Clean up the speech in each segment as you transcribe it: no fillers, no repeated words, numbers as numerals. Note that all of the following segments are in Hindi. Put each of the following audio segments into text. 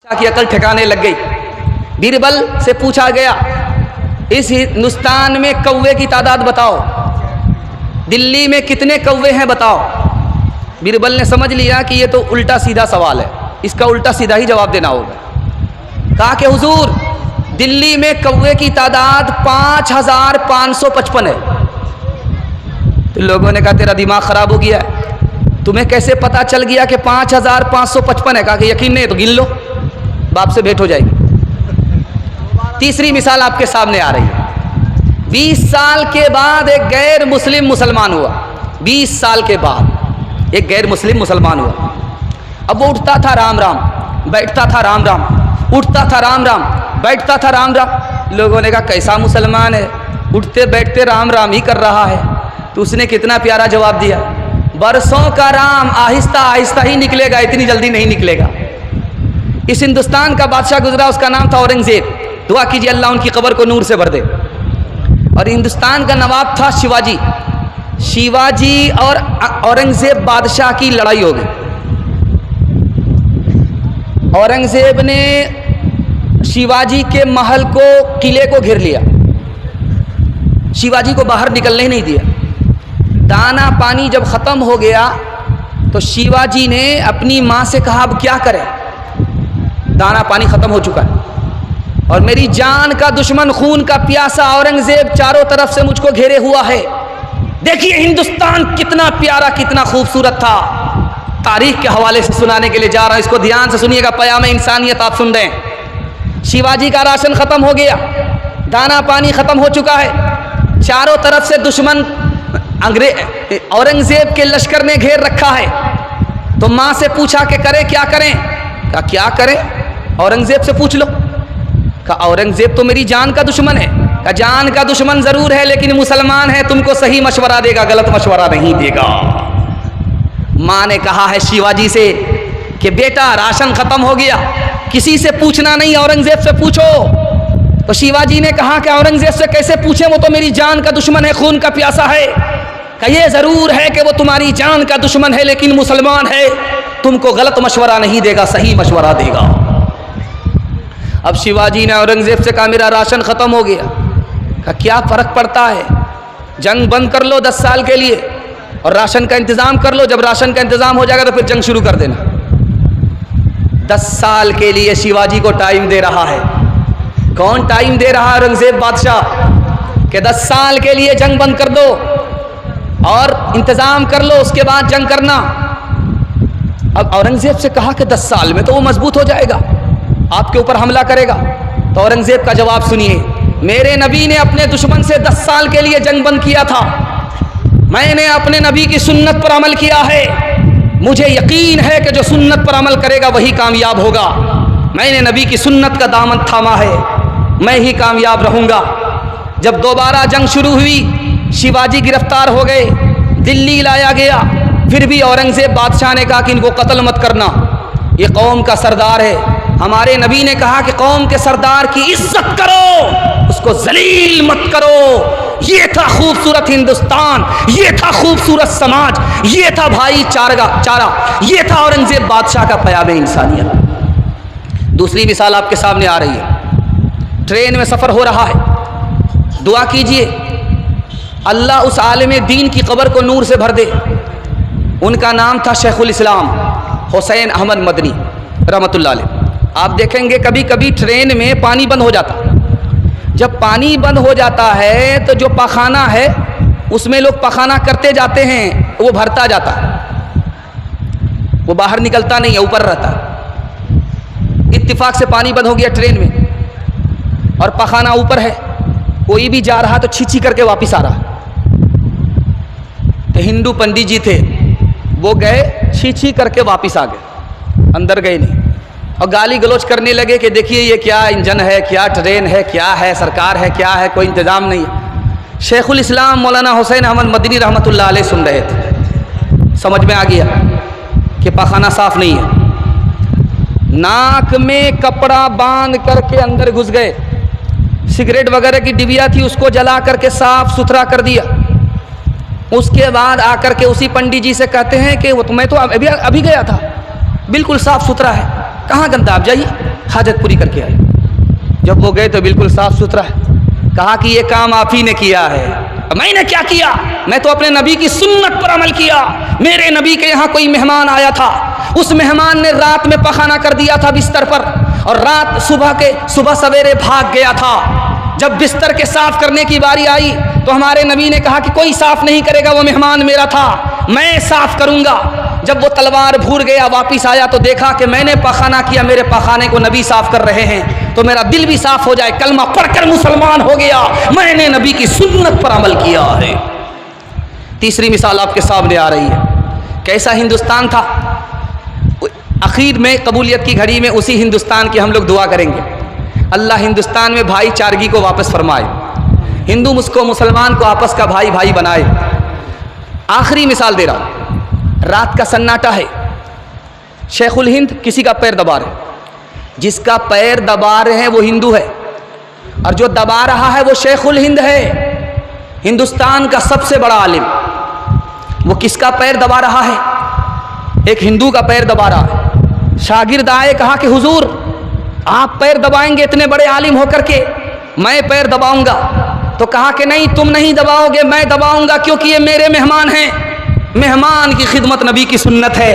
की अकल ठिकाने लग गई। बीरबल से पूछा गया, इस हिंदुस्तान में कौवे की तादाद बताओ, दिल्ली में कितने कौवे हैं बताओ। बीरबल ने समझ लिया कि ये तो उल्टा सीधा सवाल है, इसका उल्टा सीधा ही जवाब देना होगा। कहा कि हुजूर, दिल्ली में कौवे की तादाद 5555 है। तो लोगों ने कहा तेरा दिमाग खराब हो गया है, तुम्हें कैसे पता चल गया कि 5555 है? कहा कि यकीन नहीं तो गिन लो, बाप से भेंट हो जाएगी। तीसरी मिसाल आपके सामने आ रही है। 20 साल के बाद एक गैर मुस्लिम मुसलमान हुआ। 20 साल के बाद एक गैर मुस्लिम मुसलमान हुआ। अब वो उठता था राम राम, बैठता था राम राम, उठता था राम राम, बैठता था राम राम। लोगों ने कहा कैसा मुसलमान है, उठते बैठते राम राम ही कर रहा है। तो उसने कितना प्यारा जवाब दिया, बरसों का राम आहिस्ता आहिस्ता ही निकलेगा, इतनी जल्दी नहीं निकलेगा। इस हिंदुस्तान का बादशाह गुजरा, उसका नाम था औरंगजेब। दुआ कीजिए अल्लाह उनकी कब्र को नूर से भर दे। और हिंदुस्तान का नवाब था शिवाजी। शिवाजी और औरंगजेब बादशाह की लड़ाई हो गई। औरंगजेब ने शिवाजी के महल को, किले को घेर लिया। शिवाजी को बाहर निकलने ही नहीं दिया। दाना पानी जब ख़त्म हो गया तो शिवाजी ने अपनी माँ से कहा अब क्या करें, दाना पानी ख़त्म हो चुका है और मेरी जान का दुश्मन, खून का प्यासा औरंगजेब चारों तरफ से मुझको घेरे हुआ है। देखिए हिंदुस्तान कितना प्यारा, कितना खूबसूरत था। तारीख के हवाले से सुनाने के लिए जा रहा हूँ, इसको ध्यान से सुनिएगा, पयाम इंसानियत आप सुन रहे हैं। शिवाजी का राशन ख़त्म हो गया, दाना पानी ख़त्म हो चुका है, चारों तरफ से दुश्मन औरंगजेब के लश्कर ने घेर रखा है। तो माँ से पूछा कि करें क्या करें? कहा क्या करें, औरंगजेब से पूछ लो। कहा औरंगजेब तो मेरी जान का दुश्मन है। कहा जान का दुश्मन जरूर है लेकिन मुसलमान है, तुमको सही मशवरा देगा, गलत मशवरा नहीं देगा। माँ ने कहा है शिवाजी से कि बेटा राशन खत्म हो गया, किसी से पूछना नहीं, औरंगजेब से पूछो। तो शिवाजी ने कहा कि औरंगजेब से कैसे पूछे, वो तो मेरी जान का दुश्मन है, खून का प्यासा है। कहा ये जरूर है कि वो तुम्हारी जान का दुश्मन है लेकिन मुसलमान है, तुमको गलत मशवरा नहीं देगा, सही मशवरा देगा। अब शिवाजी ने औरंगजेब से कहा मेरा राशन ख़त्म हो गया। कहा क्या फ़र्क पड़ता है, जंग बंद कर लो 10 साल के लिए और राशन का इंतज़ाम कर लो, जब राशन का इंतज़ाम हो जाएगा तो फिर जंग शुरू कर देना। 10 साल के लिए शिवाजी को टाइम दे रहा है। कौन टाइम दे रहा है? औरंगजेब बादशाह के 10 साल के लिए जंग बंद कर दो और इंतज़ाम कर लो, उसके बाद जंग करना। अब औरंगजेब से कहा कि 10 साल में तो वो मजबूत हो जाएगा, आपके ऊपर हमला करेगा। तो औरंगजेब का जवाब सुनिए, मेरे नबी ने अपने दुश्मन से 10 साल के लिए जंग बंद किया था। मैंने अपने नबी की सुन्नत पर अमल किया है, मुझे यकीन है कि जो सुन्नत पर अमल करेगा वही कामयाब होगा। मैंने नबी की सुन्नत का दामन थामा है, मैं ही कामयाब रहूँगा। जब दोबारा जंग शुरू हुई, शिवाजी गिरफ्तार हो गए, दिल्ली लाया गया। फिर भी औरंगजेब बादशाह ने कहा कि इनको कत्ल मत करना, ये कौम का सरदार है। हमारे नबी ने कहा कि कौम के सरदार की इज्जत करो, उसको जलील मत करो। ये था खूबसूरत हिंदुस्तान, ये था खूबसूरत समाज, ये था भाईचारा, ये था औरंगजेब बादशाह का पयाम इंसानियत। दूसरी मिसाल आपके सामने आ रही है। ट्रेन में सफ़र हो रहा है, दुआ कीजिए अल्लाह उस आलिम दीन की कब्र को नूर से भर दे। उनका नाम था शेखुल इस्लाम हुसैन अहमद मदनी रहमतुल्लाह अलैह। आप देखेंगे कभी कभी ट्रेन में पानी बंद हो जाता। जब पानी बंद हो जाता है तो जो पखाना है उसमें लोग पखाना करते जाते हैं, वो भरता जाता, वो बाहर निकलता नहीं है, ऊपर रहता। इत्तिफाक से पानी बंद हो गया ट्रेन में और पखाना ऊपर है, कोई भी जा रहा तो छीछी करके वापस आ रहा। तो हिंदू पंडित जी थे, वो गए छीछी करके वापस आ गए, अंदर गए नहीं, और गाली गलौज करने लगे कि देखिए ये क्या इंजन है, क्या ट्रेन है, क्या है, सरकार है, क्या है, कोई इंतज़ाम नहीं है। शेखुल इस्लाम मौलाना हुसैन अहमद मदनी रहमतुल्लाह अलैह सुन रहे थे। समझ में आ गया कि पखाना साफ नहीं है। नाक में कपड़ा बांध करके अंदर घुस गए, सिगरेट वगैरह की डिबिया थी उसको जला करके साफ सुथरा कर दिया। उसके बाद आकर के उसी पंडित जी से कहते हैं कि वो मैं तो अभी गया था, बिल्कुल साफ सुथरा है। कहाँ गंदा, आप जाइए हाजत पूरी करके आइए। जब वो गए तो बिल्कुल साफ सुथरा है। कहा कि ये काम आप ही ने किया है। मैंने क्या किया? मैं तो अपने नबी की सुन्नत पर अमल किया। मेरे नबी के यहाँ कोई मेहमान आया था, उस मेहमान ने रात में पखाना कर दिया था बिस्तर पर, और रात सुबह सवेरे भाग गया था। जब बिस्तर के साफ करने की बारी आई तो हमारे नबी ने कहा कि कोई साफ नहीं करेगा, वो मेहमान मेरा था, मैं साफ करूंगा। जब वो तलवार भूल गया, वापिस आया तो देखा कि मैंने पखाना किया, मेरे पखाने को नबी साफ कर रहे हैं, तो मेरा दिल भी साफ हो जाए, कलमा पढ़कर मुसलमान हो गया, मैंने नबी की सुन्नत पर अमल किया है। तीसरी मिसाल आपके सामने आ रही है। कैसा हिंदुस्तान था। आखिर में कबूलियत की घड़ी में उसी हिंदुस्तान की हम लोग दुआ करेंगे, अल्लाह हिंदुस्तान में भाईचारगी को वापस फरमाए, हिंदू मुझको मुसलमान को आपस का भाई भाई बनाए। आखिरी मिसाल दे रहा हूँ, रात का सन्नाटा है, शेखुल हिंद किसी का पैर दबा रहे, जिसका पैर दबा रहे हैं वो हिंदू है, और जो दबा रहा है वो शेखुल हिंद है, हिंदुस्तान का सबसे बड़ा आलिम। वो किसका पैर दबा रहा है? एक हिंदू का पैर दबा रहा है। शागिर्द आए, कहा कि हुजूर आप पैर दबाएंगे इतने बड़े आलिम होकर के, मैं पैर दबाऊंगा। तो कहा कि नहीं, तुम नहीं दबाओगे, मैं दबाऊंगा, क्योंकि ये मेरे मेहमान हैं। मेहमान की खिदमत नबी की सुन्नत है,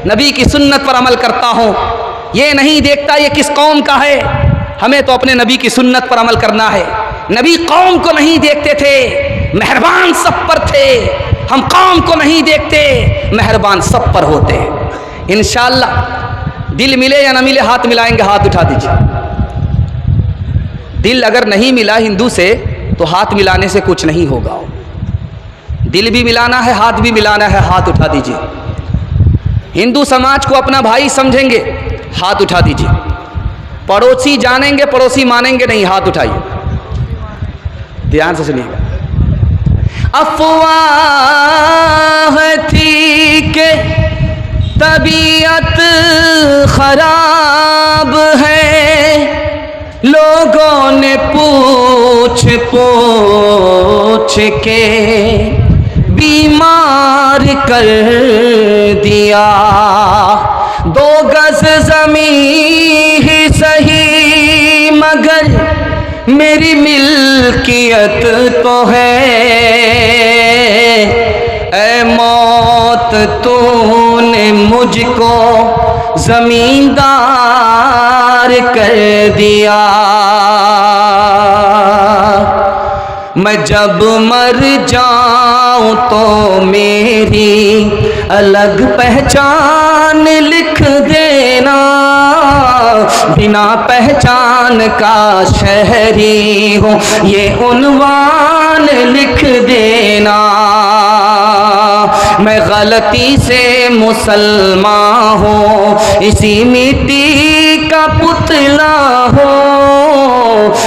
नबी की सुन्नत पर अमल करता हूँ। ये नहीं देखता ये किस कौम का है, हमें तो अपने नबी की सुन्नत पर अमल करना है। नबी कौम को नहीं देखते थे, मेहरबान सब पर थे। हम कौम को नहीं देखते, मेहरबान सब पर होते। इंशाअल्लाह दिल मिले या ना मिले, हाथ मिलाएंगे, हाथ उठा दीजिए। दिल अगर नहीं मिला हिंदू से तो हाथ मिलाने से कुछ नहीं होगा। दिल भी मिलाना है, हाथ भी मिलाना है, हाथ उठा दीजिए। हिंदू समाज को अपना भाई समझेंगे, हाथ उठा दीजिए। पड़ोसी जानेंगे, पड़ोसी मानेंगे नहीं, हाथ उठाइए। ध्यान से सुनिएगा। अफवाह थी के तबीयत खराब है, लोगों ने पूछ पूछ के बीमार कर दिया। 2 गज ज़मीं ही सही मगर मेरी मिल्कियत तो है। ऐ मौत तूने मुझको ज़मींदार कर दिया। मैं जब मर जाऊं तो मेरी अलग पहचान लिख देना, बिना पहचान का शहरी हूँ ये उन्वान लिख देना। मैं गलती से मुसलमान हूँ, इसी मिट्टी का पुतला हूँ।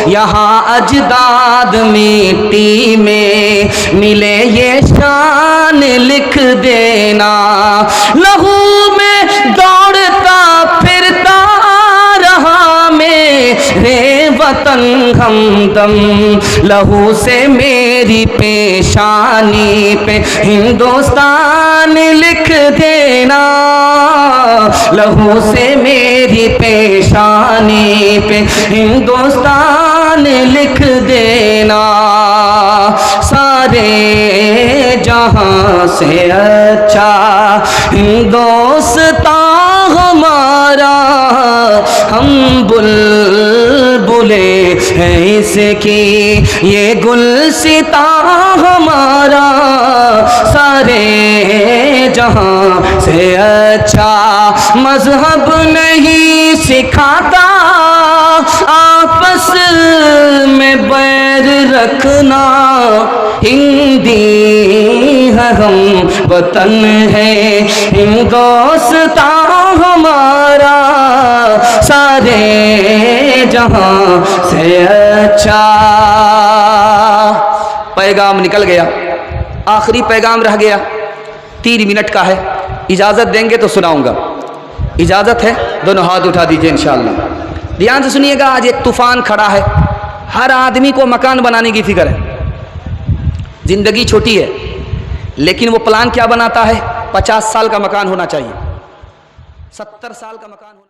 यहाँ अजदाद मिट्टी में मिले ये शान लिख देना। लहू में दौड़ता फिरता रहा मेरे वतन हमदम, लहू से मेरी पेशानी पे हिंदुस्तान लिख देना। लहू से मेरी पेशानी पे हिंदुस्तान लिख देना। सारे जहां से अच्छा हिंदुस्तान हमारा, हम बुलबुले हैं इसकी ये गुलसिता हमारा। सारे जहां से अच्छा मजहब नहीं सिखाता, आपस में बैर रखना। हिंदी है हम, वतन है हिंदुस्तान हमारा। सारे जहां से अच्छा। पैगाम निकल गया, आखिरी पैगाम रह गया, 3 मिनट का है। इजाज़त देंगे तो सुनाऊंगा, इजाज़त है? दोनों हाथ उठा दीजिए इंशाअल्लाह। ध्यान से सुनिएगा। आज एक तूफान खड़ा है, हर आदमी को मकान बनाने की फिक्र है। ज़िंदगी छोटी है, लेकिन वो प्लान क्या बनाता है? 50 साल का मकान होना चाहिए, 70 साल का मकान होना